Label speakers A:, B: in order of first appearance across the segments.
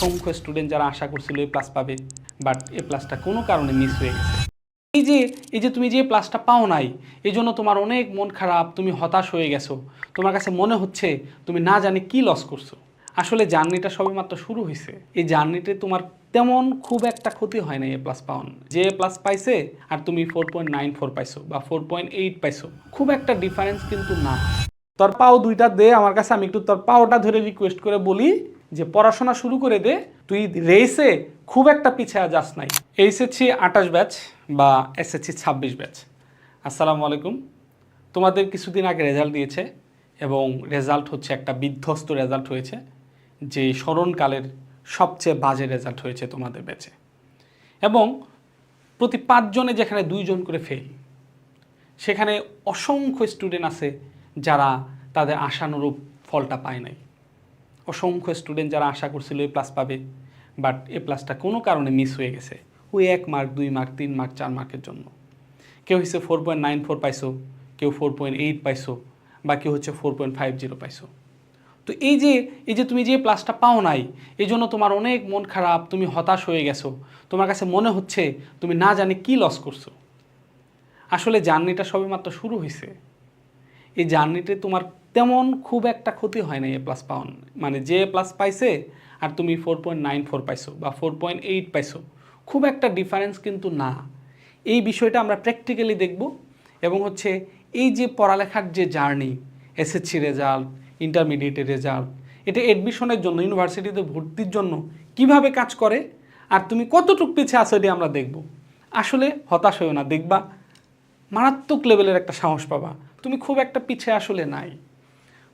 A: অসংখ্য স্টুডেন্ট যারা আশা করছিল এ প্লাস পাবে, বাট এ প্লাসটা কোনো কারণে মিস হয়ে গেছে। এই যে তুমি যে প্লাসটা পাও নাই, এই জন্য তোমার অনেক মন খারাপ, তুমি হতাশ হয়ে গেছো, তোমার কাছে মনে হচ্ছে তুমি না জানি কি লস করছো। আসলে জার্নিটা সবেমাত্র শুরু হয়েছে। এই জার্নিতে তোমার তেমন খুব একটা ক্ষতি হয় না এ প্লাস পাওয়ান। যে এ প্লাস পাইছে আর তুমি 4.94 পাইছো বা 4.8 পাইছো, খুব একটা ডিফারেন্স কিন্তু না। তোর পাও দুইটা দে আমার কাছে, আমি একটু তোর পাওটা ধরে রিকোয়েস্ট করে বলি যে পড়াশোনা শুরু করে দে। তুই রেসে খুব একটা পিছিয়ে যাস নাই। এইচএসসি 28 ব্যাচ বা এসএসসি 26 ব্যাচ। আসসালামু আলাইকুম। তোমাদের কিছুদিন আগে রেজাল্ট দিয়েছে এবং রেজাল্ট হচ্ছে একটা বিধ্বস্ত রেজাল্ট হয়েছে, যে স্মরণকালের সবচেয়ে বাজে রেজাল্ট হয়েছে তোমাদের ব্যাচে। এবং প্রতি 5 জনে যেখানে 2 জন করে ফেল, সেখানে অসংখ্য স্টুডেন্ট আছে যারা তাদের আশানুরূপ ফলটা পায় নাই। অসংখ্য স্টুডেন্ট যারা আশা করছিল এ প্লাস পাবে, বাট এ প্লাসটা কোনো কারণে মিস হয়ে গেছে ওই 1 মার্ক 2 মার্ক 3 মার্ক 4 মার্কের জন্য। কেউ হচ্ছে 4.94 পাইছো, কেউ 4.8 পাইছো, বা কেউ হচ্ছে 4.50 পাইছো। তো এই যে তুমি যে প্লাসটা পাও নাই, এই জন্য তোমার অনেক মন খারাপ, তুমি হতাশ হয়ে গেছো, তোমার কাছে মনে হচ্ছে তুমি না জানি কি লস করছো। আসলে জার্নিটা সবেমাত্র শুরু হয়েছে। এই জার্নিতে তোমার তেমন খুব একটা ক্ষতি হয় না এ প্লাস পাওয়ান। মানে যে এ প্লাস পাইছে আর তুমি 4.94 পাইছো বা 4.8 পাইছো, খুব একটা ডিফারেন্স কিন্তু না। এই বিষয়টা আমরা প্র্যাকটিক্যালি দেখব। এবং হচ্ছে এই যে পড়ালেখার যে জার্নি, এসএসসি রেজাল্ট, ইন্টারমিডিয়েটের রেজাল্ট, এটা অ্যাডমিশনের জন্য, ইউনিভার্সিটিতে ভর্তির জন্য কিভাবে কাজ করে আর তুমি কতটুকু পিছিয়ে আছো, এটা আমরা দেখব। আসলে হতাশ হয়েও না, দেখবা মারাত্মক লেভেলের একটা সাহস পাবা, তুমি খুব একটা পিছিয়ে আসলে নাই।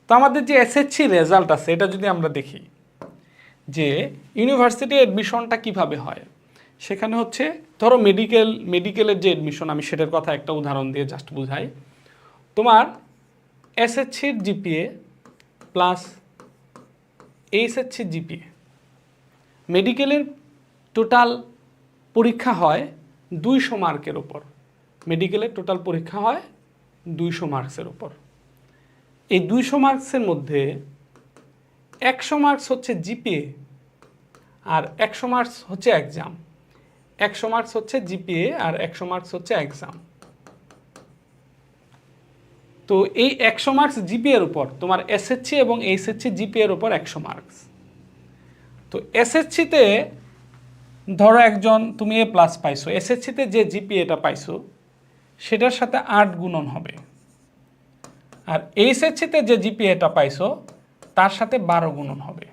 A: তো আমাদের যে এসএসসি রেজাল্ট আছে, এটা যদি আমরা দেখি যে ইউনিভার্সিটি অ্যাডমিশনটা কিভাবে হয়, সেখানে হচ্ছে ধরো মেডিকেলের যে অ্যাডমিশন, আমি সেটার কথা একটা উদাহরণ দিয়ে জাস্ট বুঝাই। তোমার এসএসসির জিপিএ প্লাস এইচএসসির জিপিএ, মেডিকেলের টোটাল পরীক্ষা হয় 200 মার্কের ওপর। মেডিকেলের টোটাল পরীক্ষা হয় 200 মার্কসের ওপর। এই 200 মার্কসের মধ্যে 100 মার্কস হচ্ছে জিপিএ আর 100 মার্কস হচ্ছে এক্সাম। 100 মার্কস হচ্ছে জিপিএ আর 100 মার্কস হচ্ছে এক্সাম। তো এই 100 মার্কস জিপিএর উপর তোমার এসএসসি এবং এইচএসসি জিপিএর উপর 100 মার্কস। তো এসএসসিতে ধরো একজন তুমি এ প্লাস পাইছো, এসএসসিতে যে জিপিএটা পাইছো সেটার সাথে 8 গুণন হবে, আর এইচএসসিতে যে জিপিএটা পাইছো তার সাথে 12 গুণন হবে।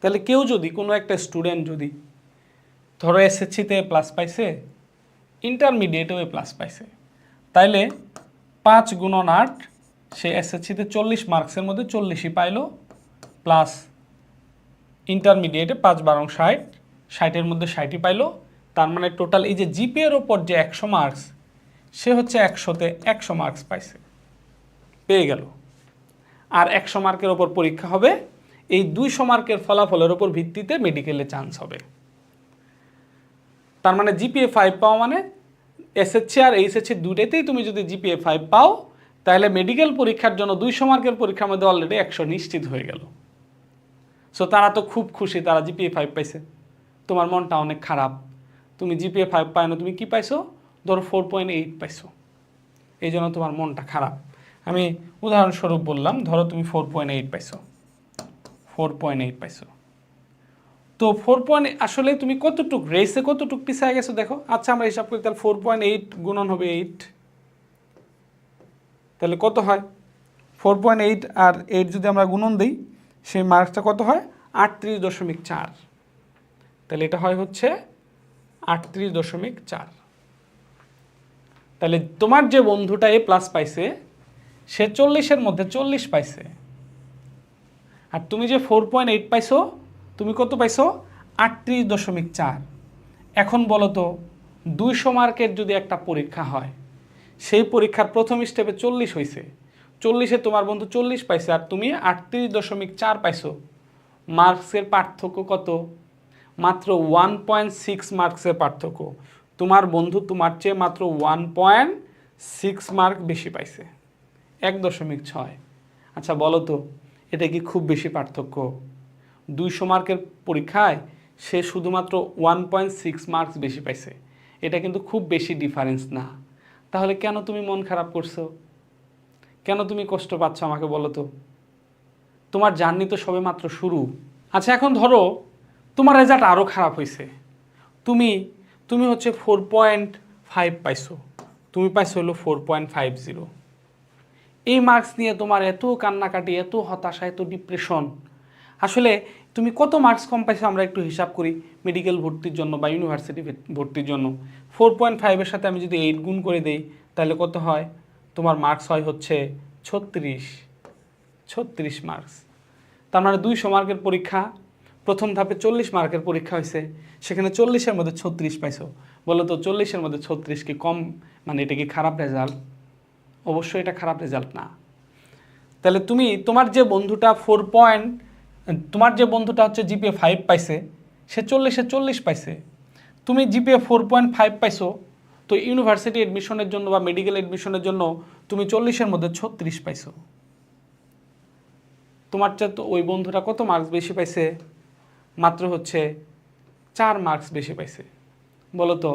A: তাহলে কেউ যদি, কোনো একটা স্টুডেন্ট যদি ধরো এসএসসিতে প্লাস পাইছে, ইন্টারমিডিয়েটেও প্লাস পাইছে, তাইলে 5 গুণন 8, সে এসএসসিতে 40 মার্কসের মধ্যে 40ই পাইলো, প্লাস ইন্টারমিডিয়েটে 5 12 60, 60-এর মধ্যে 60ই পাইলো। তার মানে টোটাল এই যে জিপিএর ওপর যে 100 মার্কস, সে হচ্ছে 100তে 100 মার্কস পাইছে, পেয়ে গেল। আর 100 মার্কের ওপর পরীক্ষা হবে, এই 200 মার্কের ফলাফলের ওপর ভিত্তিতে মেডিকেলে চান্স হবে। তার মানে জিপিএ 5 পাওয়া মানে এসএসসি আর এইচএসসি দুটোতেই তুমি যদি জিপিএ 5 পাও, তাহলে মেডিকেল পরীক্ষার জন্য 200 মার্কের পরীক্ষার মধ্যে অলরেডি 100 নিশ্চিত হয়ে গেল। সো তারা তো খুব খুশি, তারা জিপিএ 5 পাইছে। তোমার মনটা অনেক খারাপ, তুমি জিপিএ 5 পাই না, তুমি কি পাইছো, ধরো 4.8 পাইছো, এই জন্য তোমার মনটা খারাপ। আমি উদাহরণস্বরূপ বললাম, ধরো তুমি 4.8 পাইছো, 4.8 পাইছো। তো 4. আসলে তুমি কতটুক রেসে কতটুক পিছিয়ে গেছো দেখো। আচ্ছা আমরা হিসাব করি, তাহলে 4.8 গুণন হবে 8, তাহলে কত হয় 4.8 আর 8 যদি আমরা গুণন দিই, সেই মার্কসটা কত হয় 38.4। তাহলে এটা হয় হচ্ছে 38.4। তাহলে তোমার যে বন্ধুটা এ প্লাস পাইছে, সে 40-এর মধ্যে 40 পাইছে, আর তুমি যে 4.8 পাইছো, তুমি কত পাইছো 38.4। এখন বলো তো, 200 মার্কের যদি একটা পরীক্ষা হয়, সেই পরীক্ষার প্রথম স্টেপে 40 হয়েছে, 40-এ তোমার বন্ধু 40 পাইছে আর তুমি 38.4 পাইছো, মার্কসের পার্থক্য কত, মাত্র 1.6 মার্কসের পার্থক্য। তোমার বন্ধু তোমার চেয়ে মাত্র 1.6 মার্ক বেশি পাইছে, 1.6। আচ্ছা বলো তো, এটা কি খুব বেশি পার্থক্য? 200 মার্কের পরীক্ষায় সে শুধুমাত্র 1.6 মার্কস বেশি পাইছে। এটা কিন্তু খুব বেশি ডিফারেন্স না। তাহলে কেন তুমি মন খারাপ করছো? কেন তুমি কষ্ট পাচ্ছ আমাকে বলো তো? তোমার জার্নি তো সবে মাত্র শুরু। আচ্ছা, এখন ধরো তোমার রেজাল্ট আরও খারাপ হয়েছে। তুমি তুমি হচ্ছে 4.5 পাইছো, তুমি পাইছো হলো 4.50। এই মার্কস নিয়ে তোমার এত কান্নাকাটি, এত হতাশা, এত ডিপ্রেশন। আসলে তুমি কত মার্কস কম পাইছো আমরা একটু হিসাব করি। মেডিকেল ভর্তির জন্য বা ইউনিভার্সিটি ভর্তির জন্য 4.5-এর সাথে আমি যদি 8 গুণ করে দেই তাহলে কত হয়? তোমার মার্কস হয় হচ্ছে 36 মার্কস। তার মানে 200 মার্কের পরীক্ষা, প্রথম ধাপে 40 মার্কের পরীক্ষা হয়েছে, সেখানে 40-এর মধ্যে 36 পাইছো। বলো তো 40-এর মধ্যে 36 কি কম, মানে এটা কি খারাপ রেজাল্ট? অবশ্যই এটা খারাপ রেজাল্ট না। তাহলে তুমি তোমার যে বন্ধুটা তোমার যে বন্ধুটা হচ্ছে জিপিএ 5 পাইছে, সে 40-এ 40 পাইছে, তুমি জিপিএ 4.5 পাইছো, তো ইউনিভার্সিটি এডমিশনের জন্য বা মেডিকেল এডমিশনের জন্য তুমি 40-এর মধ্যে 36 পাইছো। তোমার চেয়ে তো ওই বন্ধুটা কত মার্কস বেশি পাইছে? মাত্র হচ্ছে 4 মার্কস বেশি পাইছে। বলো তো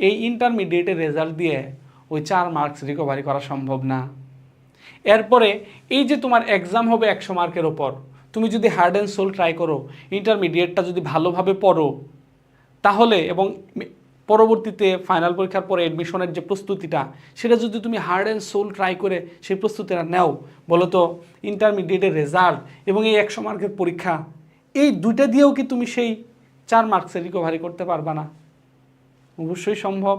A: এই ইন্টারমিডিয়েটের রেজাল্ট দিয়ে ওই 4 মার্কস রিকভারি করা সম্ভব না। এরপরে এই যে তোমার এক্সাম হবে 100 মার্কের ওপর, তুমি যদি হার্ড অ্যান্ড সোল ট্রাই করো, ইন্টারমিডিয়েটটা যদি ভালোভাবে পড়ো, তাহলে এবং পরবর্তীতে ফাইনাল পরীক্ষার পরে এডমিশনের যে প্রস্তুতিটা, সেটা যদি তুমি হার্ড অ্যান্ড সোল ট্রাই করে সেই প্রস্তুতিটা নাও, বলো তো ইন্টারমিডিয়েটের রেজাল্ট এবং এই 100 মার্কের পরীক্ষা, এই দুইটা দিয়েও কি তুমি সেই 4 মার্কসের রিকভারি করতে পারবা না? অবশ্যই সম্ভব।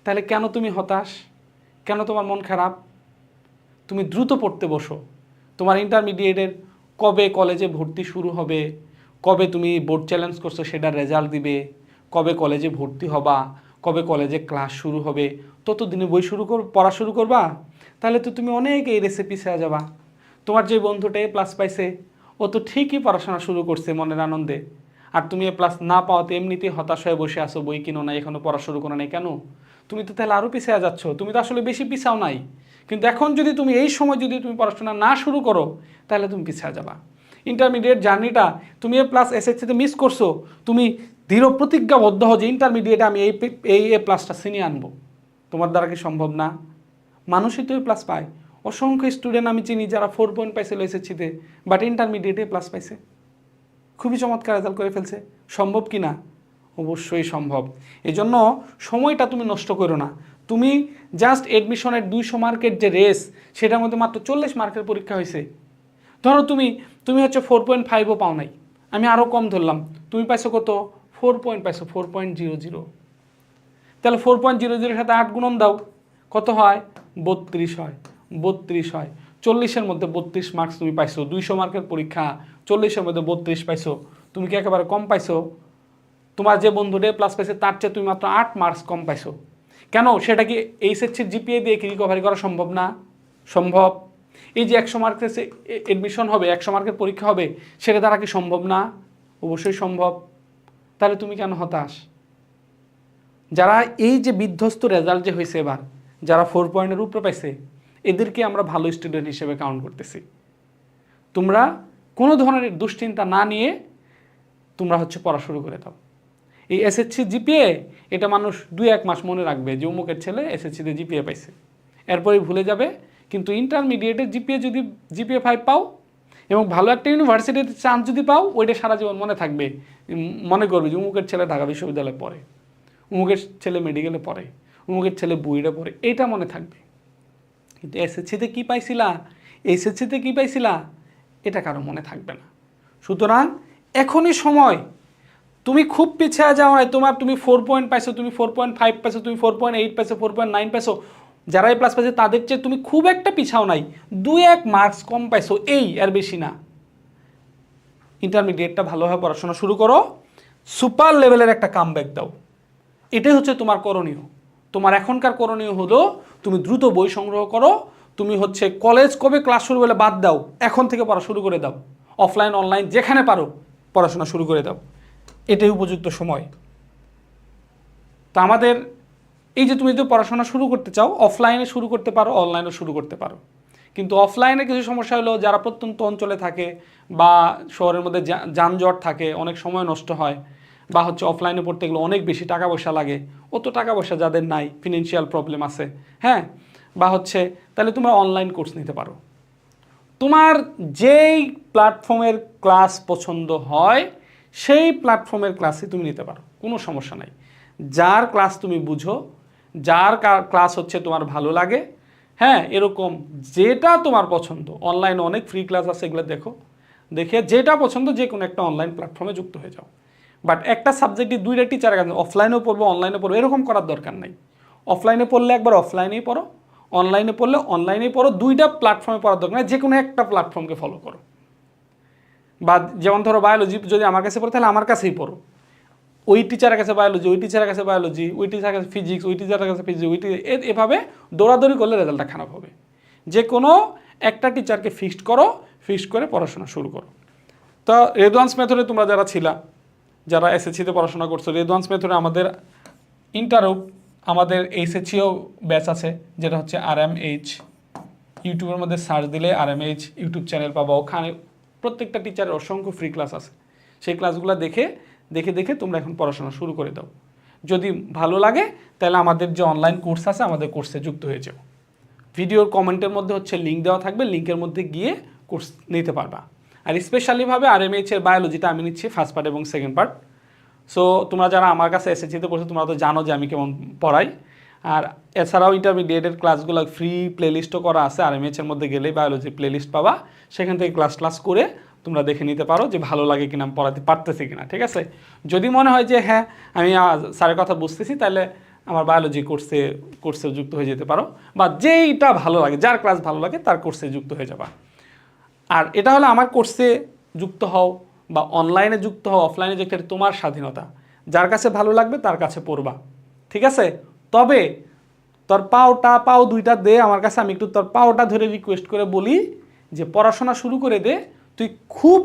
A: তাহলে কেন তুমি হতাশ? কেন তোমার মন খারাপ? তুমি দ্রুত পড়তে বসো। তোমার ইন্টারমিডিয়েটের কবে কলেজে ভর্তি শুরু হবে, কবে তুমি বোর্ড চ্যালেঞ্জ করছো সেটার রেজাল্ট দিবে, কবে কলেজে ভর্তি হবা, কবে কলেজে ক্লাস শুরু হবে, ততদিনে পড়া শুরু করবা। তাহলে তো তুমি অনেক এই রেসিপি শেয়া যাবা। তোমার যে বন্ধুটা A+ পাইছে, ও তো ঠিকই পড়াশোনা শুরু করছে মনের আনন্দে, আর তুমি A+ না পাওয়াতে এমনিতেই হতাশ হয়ে বসে আসো, বই কিনো না, এখনো পড়া শুরু করো নাই কেন? তুমি তো তাহলে আরও পিছিয়ে যাচ্ছ। তুমি তো আসলে বেশি পিছাও নাই, কিন্তু এখন যদি তুমি এই সময় যদি তুমি পড়াশোনা না শুরু করো তাহলে তুমি পিছিয়ে যাবা। ইন্টারমিডিয়েট জার্নিটা তুমি A+SSCতে মিস করছো, তুমি দৃঢ় প্রতিজ্ঞাবদ্ধ হও যে ইন্টারমিডিয়েটে আমি এই A+টা ছিনিয়ে আনবো। তোমার দ্বারা কি সম্ভব না? মানুষই তো A+ পায়। অসংখ্য স্টুডেন্ট আমি চিনি যারা 4 পয়েন্ট পাইছিল SSCতে, বাট ইন্টারমিডিয়েটে A+ পাইছে, খুবই চমৎকার রেজাল্ট করে ফেলছে। সম্ভব কি না? অবশ্যই সম্ভব। এজন্য সময়টা তুমি নষ্ট করো না। তুমি জাস্ট এডমিশনের 200 মার্কের যে রেস, সেটার মধ্যে মাত্র 40 মার্কের পরীক্ষা হয়েছে। ধরো তুমি হচ্ছে 4.5ও পাও নাই, আমি আরও কম ধরলাম, তুমি পাইছো কত? 4 পয়েন্ট পাইছো, 4.00। তাহলে 4.00 সাথে 8 গুণন দাও, কত হয়? 32 হয়। 32 হয়। 40-এর মধ্যে 32 মার্কস তুমি পাইছো। 200 মার্কের পরীক্ষা, 40-এর মধ্যে 32 পাইছো। তুমি কি একেবারে কম পাইছো? তোমার যে বন্ধুটা A+ পাইছে তার চেয়ে তুমি মাত্র 8 মার্কস কম পাইছো। কেন? সেটা কি এইচএসসির জিপিএ দিয়ে কি রিকভারি করা সম্ভব না? সম্ভব। এই যে 100 মার্কের এডমিশন হবে, 100 মার্কের পরীক্ষা হবে, সেটা দ্বারা কি সম্ভব না? অবশ্যই সম্ভব। তাহলে তুমি কেন হতাশ? যারা এই যে বিধ্বস্ত রেজাল্ট যে হয়েছে এবার, যারা 4 পয়েন্টের উপরে পাইছে, এদেরকে আমরা ভালো স্টুডেন্ট হিসেবে কাউন্ট করতেছি। তোমরা কোনো ধরনের দুশ্চিন্তা না নিয়ে তোমরা হচ্ছে পড়া শুরু করে দাও। এই এসএসসি জিপিএ, এটা মানুষ 2-1 মাস মনে রাখবে যে অমুকের ছেলে এসএসসিতে জিপিএ পাইছে, এরপরেই ভুলে যাবে। কিন্তু ইন্টারমিডিয়েটের জিপিএ 5 পাও এবং ভালো একটা ইউনিভার্সিটিতে চান্স যদি পাও, ওইটা সারা জীবন মনে থাকবে। মনে করবে যে অমুকের ছেলে ঢাকা বিশ্ববিদ্যালয়ে পড়ে, অমুকের ছেলে মেডিকেলে পড়ে, অমুকের ছেলে বুয়েটে পড়ে, এইটা মনে থাকবে। কিন্তু এসএসসিতে কী পাইছিলা, এটা কারো মনে থাকবে না। সুতরাং এখনই সময়, তুমি খুব পিছিয়ে যাও নাই। তুমি 4 পয়েন্ট পাইছো, তুমি 4.5 পাইছো, তুমি 4.8 পাইছো, 4.9 পাইছো, যারা A+ পাইছে তাদের চেয়ে তুমি খুব একটা পিছাও নাই, 2-1 মার্কস কম পাইছো, এই আর বেশি না। ইন্টারমিডিয়েটটা ভালোভাবে পড়াশোনা শুরু করো, সুপার লেভেলের একটা কামব্যাক দাও। এটাই হচ্ছে তোমার করণীয়। তোমার এখনকার করণীয় হলো তুমি দ্রুত বই সংগ্রহ করো। তুমি হচ্ছে কলেজ কবে ক্লাস শুরু হলে বাদ দাও, এখন থেকে পড়া শুরু করে দাও। অফলাইন অনলাইন যেখানে পারো পড়াশোনা শুরু করে দাও, এটাই উপযুক্ত সময়। তা আমাদের এই যে তুমি যদি পড়াশোনা শুরু করতে চাও, অফলাইনে শুরু করতে পারো, অনলাইনে শুরু করতে পারো, কিন্তু অফলাইনে কিছু সমস্যা হলো যারা প্রত্যন্ত অঞ্চলে থাকে বা শহরের মধ্যে যানজট থাকে, অনেক সময় নষ্ট হয়, বা হচ্ছে অফলাইনে পড়তে গেলে অনেক বেশি টাকা পয়সা লাগে, অত টাকা পয়সা যাদের নাই, ফিনান্সিয়াল প্রবলেম আছে, হ্যাঁ, বা হচ্ছে তাহলে তোমরা অনলাইন কোর্স নিতে পারো। তোমার যেই প্ল্যাটফর্মের ক্লাস পছন্দ হয় সেই প্ল্যাটফর্মের ক্লাসই তুমি নিতে পারো, কোনো সমস্যা নাই। যার ক্লাস তুমি বুঝো, যার ক্লাস হচ্ছে তোমার ভালো লাগে, হ্যাঁ, এরকম যেটা তোমার পছন্দ, অনলাইনে অনেক ফ্রি ক্লাস আছে, এগুলো দেখো, দেখে যেটা পছন্দ যে কোনো একটা অনলাইন প্ল্যাটফর্মে যুক্ত হয়ে যাও। বাট একটা সাবজেক্টে দুইটা টিচারের কাছে অফলাইনেও পড়বো অনলাইনে পড়বো এরকম করার দরকার নাই। অফলাইনে পড়লে একবার অফলাইনেই পড়ো, অনলাইনে পড়লে অনলাইনেই পড়ো, দুইটা প্ল্যাটফর্মে পড়ার দরকার নাই, যে কোনো একটা প্ল্যাটফর্মকে ফলো করো। বা যেমন ধরো বায়োলজি যদি আমার কাছে পড়ো তাহলে আমার কাছেই পড়ো, ওই টিচারের কাছে বায়োলজি, ওই টিচারের কাছে বায়োলজি, ওই টিচারের কাছে ফিজিক্স, ওই টিচারের কাছে ফিজিক্স, এভাবে দৌড়াদৌড়ি করলে রেজাল্টটা খারাপ হবে। যে কোনো একটা টিচারকে ফিক্সড করো, ফিক্সড করে পড়াশোনা শুরু করো। তো রেদওয়ান্স মেথডে তোমরা যারা ছিলা, যারা এসএসসিতে পড়াশোনা করছো, রেদওয়ান্স মেথডে আমাদের ইন্টারউপ, আমাদের এইচএসসিও ব্যাচ আছে, যেটা হচ্ছে RMH। ইউটিউবের মধ্যে সার্চ দিলে RMH ইউটিউব চ্যানেল পাবো, ওখানে প্রত্যেকটা টিচারের অসংখ্য ফ্রি ক্লাস আছে। সেই ক্লাসগুলো দেখে দেখে দেখে তোমরা এখন পড়াশোনা শুরু করে দাও। যদি ভালো লাগে তাহলে আমাদের যে অনলাইন কোর্স আছে আমাদের কোর্সে যুক্ত হয়ে যাও। ভিডিওর কমেন্টের মধ্যে হচ্ছে লিঙ্ক দেওয়া থাকবে, লিঙ্কের মধ্যে গিয়ে কোর্স নিতে পারবা। আর স্পেশালিভাবে RMH এর বায়োলজিটা আমি নিচ্ছি ফার্স্ট পার্ট এবং সেকেন্ড পার্ট। সো তোমরা যারা আমার কাছে এসএসসিতে পড়ছো তোমরা তো জানো যে আমি কেমন পড়াই। আর এছাড়াও ইন্টারমিডিয়েটের ক্লাসগুলো ফ্রি প্লেলিস্টও করা আছে, RMH এর মধ্যে গেলেই বায়োলজি প্লেলিস্ট পাবা, সেখান থেকে ক্লাস করে তোমরা দেখে নিতে পারো যে ভালো লাগে কিনা, আমি পড়াতে পারতেছি কিনা। ঠিক আছে, যদি মনে হয় যে হ্যাঁ আমি স্যারের কথা বুঝতেছি, তাহলে আমার বায়োলজি কোর্সে যুক্ত হয়ে যেতে পারো, বা যেইটা ভালো লাগে, যার ক্লাস ভালো লাগে তার কোর্সে যুক্ত হয়ে যাবা। আর এটা হলো আমার কোর্সে যুক্ত হও বা অনলাইনে যুক্ত হও, অফলাইনে যুক্ত হও, তোমার স্বাধীনতা। যার কাছে ভালো লাগবে তার কাছে পড়বা, ঠিক আছে। তবে তোর পাও দুইটা দে আমার কাছে, আমি একটু তোর পাওটা ধরে রিকোয়েস্ট করে বলি যে পড়াশোনা শুরু করে দে। তুই খুব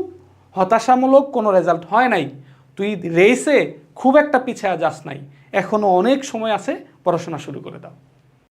A: হতাশামূলক কোনো রেজাল্ট হয় নাই, তুই রেসে খুব একটা পিছিয়ে যাস নাই, এখনও অনেক সময় আছে, পড়াশোনা শুরু করে দাও।